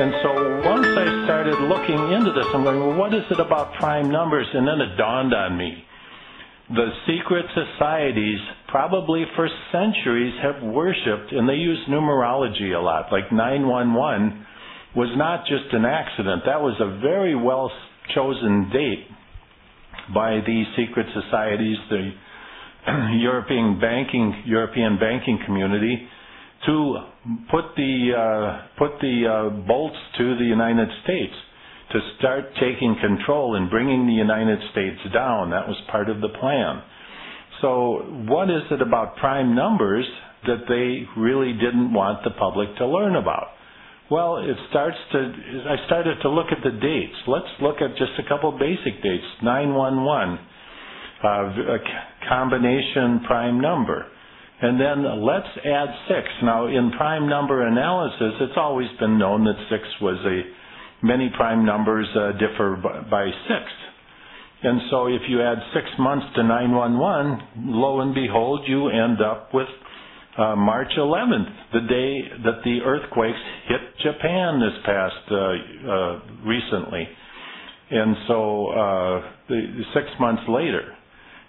And so once I started looking into this, I'm going, well, what is it about prime numbers? And then it dawned on me. The secret societies, probably for centuries, have worshipped, and they use numerology a lot. Like 911 was not just an accident. That was a very well-chosen date by these secret societies, the European banking community, to put the bolts to the United States, to start taking control and bringing the United States down. That was part of the plan. So what is it about prime numbers that they really didn't want the public to learn about? Well, I started to look at the dates. Let's look at just a couple basic dates. 911, a combination prime number. And then let's add 6. Now, in prime number analysis, it's always been known that 6 was many prime numbers differ by 6. And so if you add 6 months to 911, lo and behold, you end up with March 11th, the day that the earthquakes hit Japan this past recently. And so 6 months later.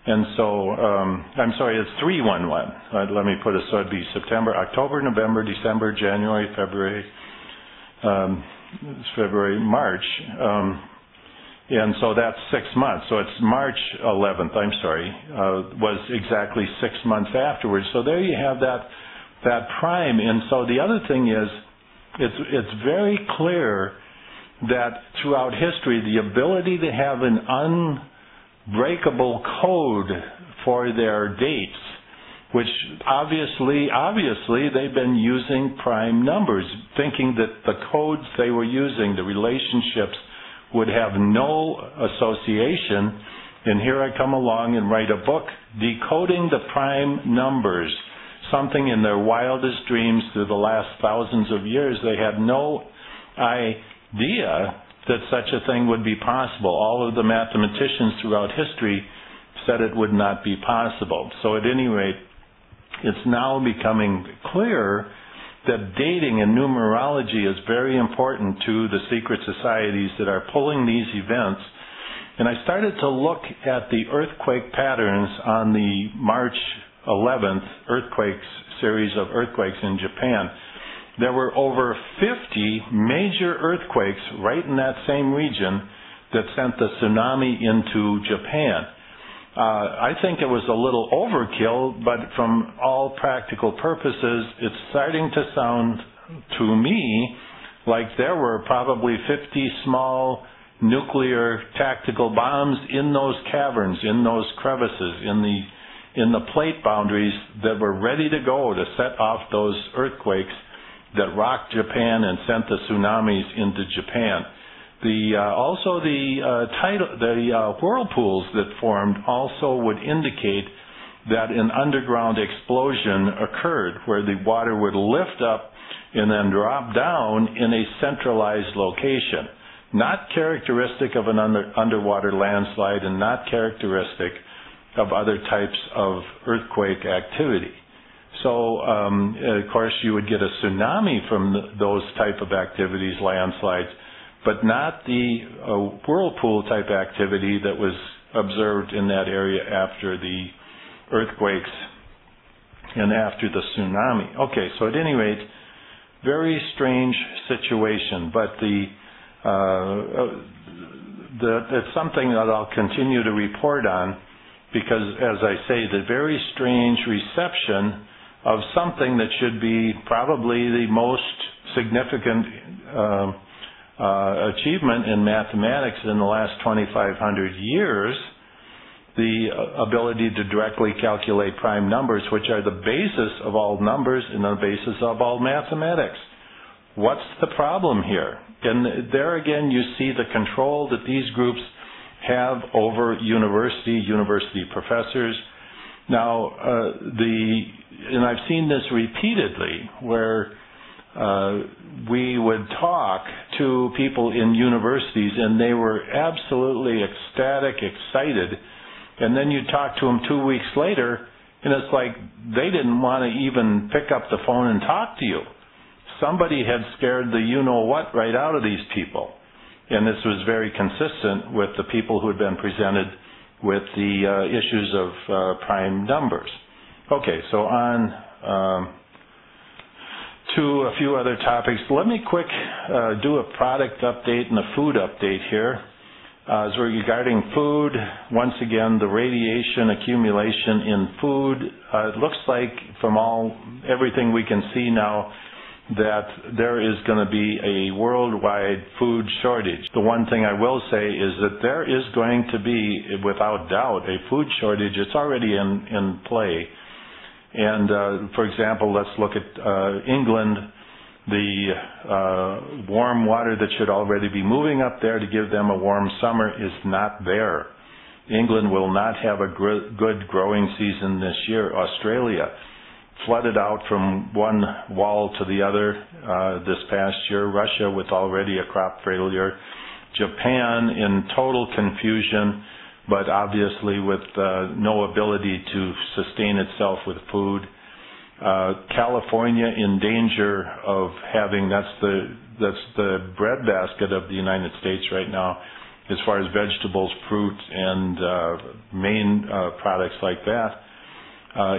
And so, I'm sorry, it's 311. Let me put it, so it'd be September, October, November, December, January, February, March. And so that's 6 months. So it's March 11th, I'm sorry, was exactly 6 months afterwards. So there you have that prime. And so the other thing is, it's very clear that throughout history, the ability to have an unbreakable code for their dates, which obviously they've been using prime numbers, thinking that the codes they were using, the relationships, would have no association. And here I come along and write a book decoding the prime numbers, something in their wildest dreams through the last thousands of years. They had no idea that such a thing would be possible. All of the mathematicians throughout history said it would not be possible. So at any rate, it's now becoming clear that dating and numerology is very important to the secret societies that are pulling these events. And I started to look at the earthquake patterns on the March 11th series of earthquakes in Japan. There were over 50 major earthquakes right in that same region that sent the tsunami into Japan. I think it was a little overkill, but from all practical purposes, it's starting to sound to me like there were probably 50 small nuclear tactical bombs in those caverns, in those crevices, in the plate boundaries that were ready to go to set off those earthquakes that rocked Japan and sent the tsunamis into Japan. Also the whirlpools that formed also would indicate that an underground explosion occurred where the water would lift up and then drop down in a centralized location. Not characteristic of an underwater landslide and not characteristic of other types of earthquake activity. So, of course, you would get a tsunami from those type of activities, landslides, but not the whirlpool type activity that was observed in that area after the earthquakes and after the tsunami. Okay, so at any rate, very strange situation, but it's something that I'll continue to report on because, as I say, the very strange reception of something that should be probably the most significant achievement in mathematics in the last 2,500 years, the ability to directly calculate prime numbers, which are the basis of all numbers and the basis of all mathematics. What's the problem here? And there again you see the control that these groups have over university professors. Now, and I've seen this repeatedly, where we would talk to people in universities and they were absolutely ecstatic, excited, and then you talk to them 2 weeks later and it's like they didn't want to even pick up the phone and talk to you. somebody had scared the you-know-what right out of these people. And this was very consistent with the people who had been presented with the issues of prime numbers. Okay, so on to a few other topics. Let me quick do a product update and a food update here. As regarding food, once again, the radiation accumulation in food, it looks like from everything we can see now that there is going to be a worldwide food shortage. The one thing I will say is that there is going to be, without doubt, a food shortage. It's already in play. And for example, let's look at England. The warm water that should already be moving up there to give them a warm summer is not there. England will not have a good growing season this year. Australia flooded out from one wall to the other this past year. Russia with already a crop failure. Japan in total confusion, but obviously with no ability to sustain itself with food. California in danger of having, that's the breadbasket of the United States right now, as far as vegetables, fruit, and main products like that,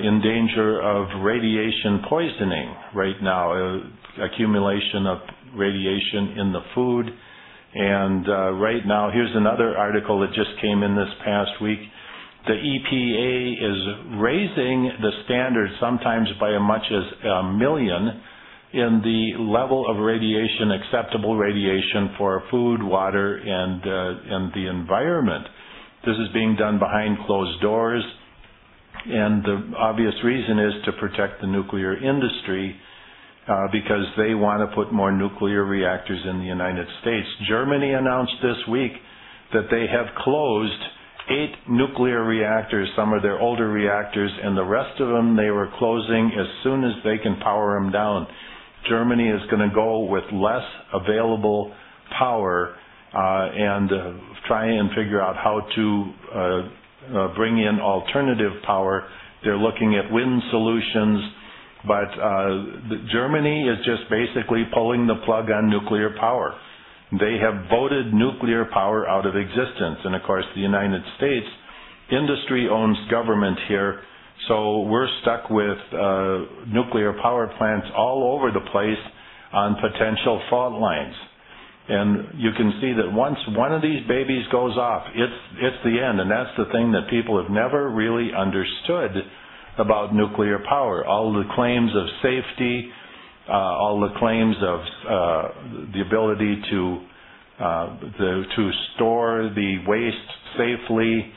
in danger of radiation poisoning right now, accumulation of radiation in the food. And right now, here's another article that just came in this past week. The EPA is raising the standard sometimes by as much as 1 million in the level of radiation, acceptable radiation for food, water, and the environment. This is being done behind closed doors, and the obvious reason is to protect the nuclear industry because they want to put more nuclear reactors in the United States. Germany announced this week that they have closed 8 nuclear reactors. Some are their older reactors, and the rest of them they were closing as soon as they can power them down. Germany is going to go with less available power and try and figure out how to bring in alternative power. They're looking at wind solutions, but Germany is just basically pulling the plug on nuclear power. They have voted nuclear power out of existence. And of course, the United States, industry owns government here, so we're stuck with nuclear power plants all over the place on potential fault lines. And you can see that once one of these babies goes off, it's the end. And that's the thing that people have never really understood about nuclear power. All the claims of safety, all the claims of the ability to store the waste safely.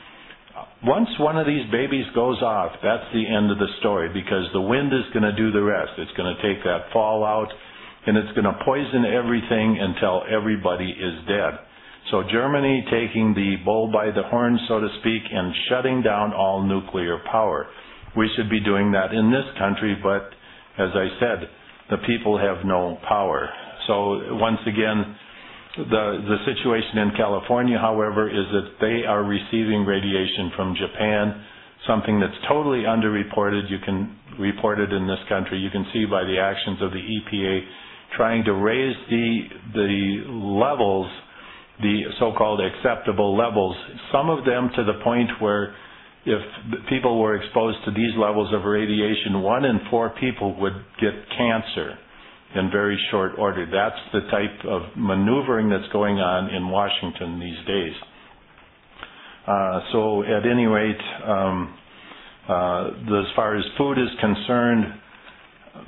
Once one of these babies goes off, that's the end of the story, because the wind is going to do the rest. It's going to take that fallout, and it's going to poison everything until everybody is dead. So Germany taking the bull by the horn, so to speak, and shutting down all nuclear power. We should be doing that in this country, but as I said, the people have no power. So once again, the situation in California, however, is that they are receiving radiation from Japan, something that's totally underreported. You can report it in this country. You can see by the actions of the EPA trying to raise the levels, the so-called acceptable levels, some of them to the point where if people were exposed to these levels of radiation, 1 in 4 people would get cancer in very short order. That's the type of maneuvering that's going on in Washington these days. So at any rate, as far as food is concerned,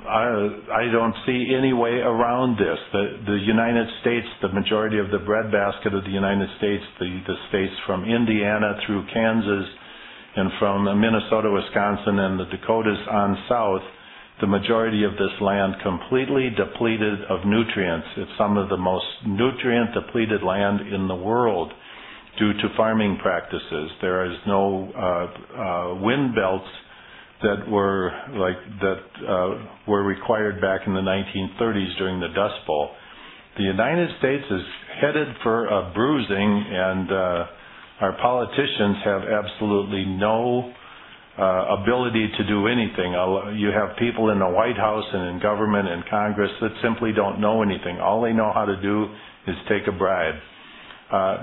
I don't see any way around this. The United States, the majority of the breadbasket of the United States, the states from Indiana through Kansas and from Minnesota, Wisconsin, and the Dakotas on south, the majority of this land completely depleted of nutrients. It's some of the most nutrient-depleted land in the world due to farming practices. There is no wind belts that were required back in the 1930s during the Dust Bowl. The United States is headed for a bruising, and our politicians have absolutely no ability to do anything. You have people in the White House and in government and Congress that simply don't know anything. All they know how to do is take a bribe.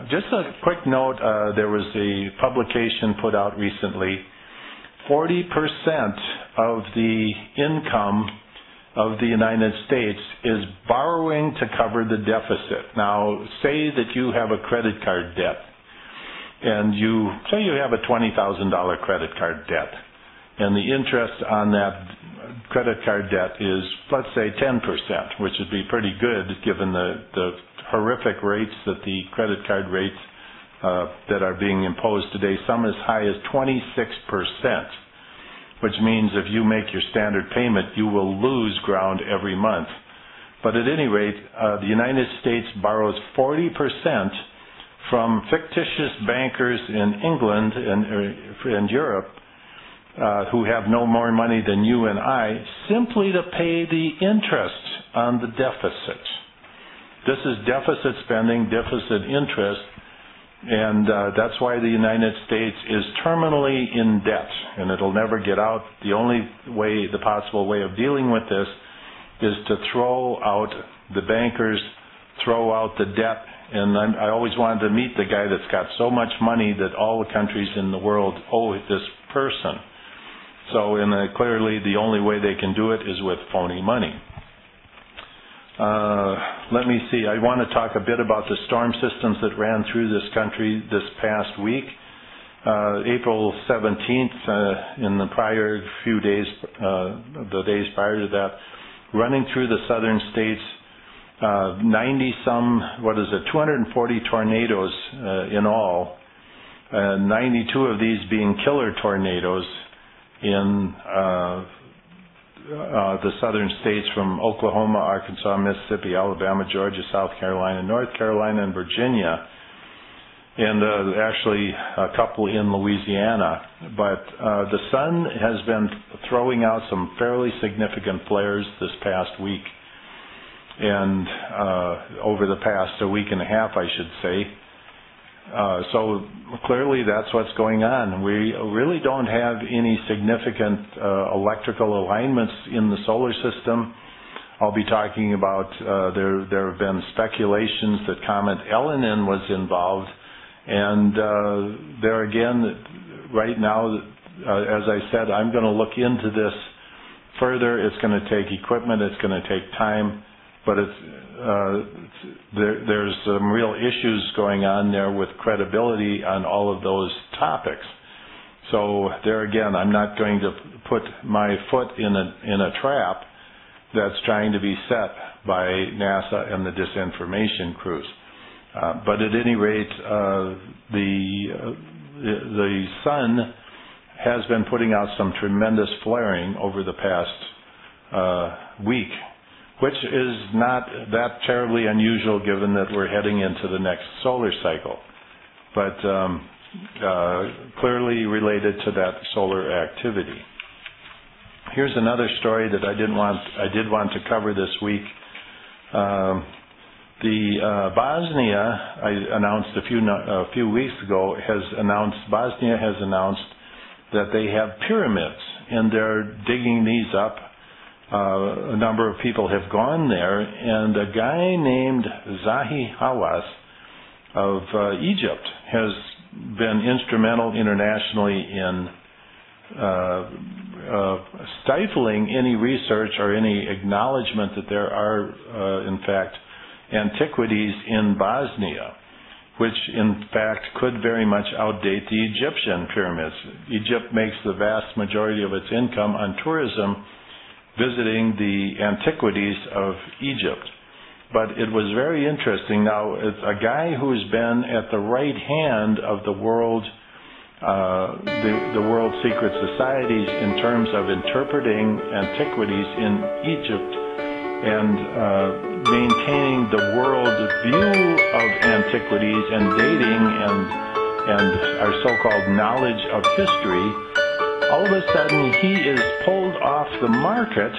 Just a quick note, there was a publication put out recently. 40% of the income of the United States is borrowing to cover the deficit. Now, say that you have a credit card debt, and say you have a $20,000 credit card debt, and the interest on that credit card debt is, let's say, 10%, which would be pretty good given the horrific rates that the credit card rates that are being imposed today, some as high as 26%, which means if you make your standard payment, you will lose ground every month. But at any rate, the United States borrows 40% from fictitious bankers in England and Europe who have no more money than you and I, simply to pay the interest on the deficit. This is deficit spending, deficit interest, and that's why the United States is terminally in debt, and it'll never get out. The only way, the possible way of dealing with this is to throw out the bankers, throw out the debt. And I always wanted to meet the guy that's got so much money that all the countries in the world owe this person. So clearly the only way they can do it is with phony money. Let me see. I want to talk a bit about the storm systems that ran through this country this past week. April 17th, in the prior few days, the days prior to that, running through the southern states, 240 tornadoes in all, 92 of these being killer tornadoes in the southern states from Oklahoma, Arkansas, Mississippi, Alabama, Georgia, South Carolina, North Carolina, and Virginia, and actually a couple in Louisiana. But the sun has been throwing out some fairly significant flares this past week, and over the past a week and a half, I should say. So clearly that's what's going on. We really don't have any significant electrical alignments in the solar system. I'll be talking about, there have been speculations that Comet Elenin was involved, and there again, right now, as I said, I'm going to look into this further. It's going to take equipment, it's going to take time, but there's some real issues going on there with credibility on all of those topics. So there again, I'm not going to put my foot in a trap that's trying to be set by NASA and the disinformation crews. But at any rate, the sun has been putting out some tremendous flaring over the past week, which is not that terribly unusual given that we're heading into the next solar cycle, but clearly related to that solar activity. Here's another story that I did want to cover this week. Bosnia, I announced a few weeks ago, Bosnia has announced that they have pyramids, and they're digging these up. A number of people have gone there, and a guy named Zahi Hawass of Egypt has been instrumental internationally in stifling any research or any acknowledgement that there are, in fact, antiquities in Bosnia, which in fact could very much outdate the Egyptian pyramids. Egypt makes the vast majority of its income on tourism visiting the antiquities of Egypt. But it was very interesting. Now, it's a guy who's been at the right hand of the world secret societies in terms of interpreting antiquities in Egypt and maintaining the world view of antiquities and dating and our so-called knowledge of history. All of a sudden, he is pulled off the market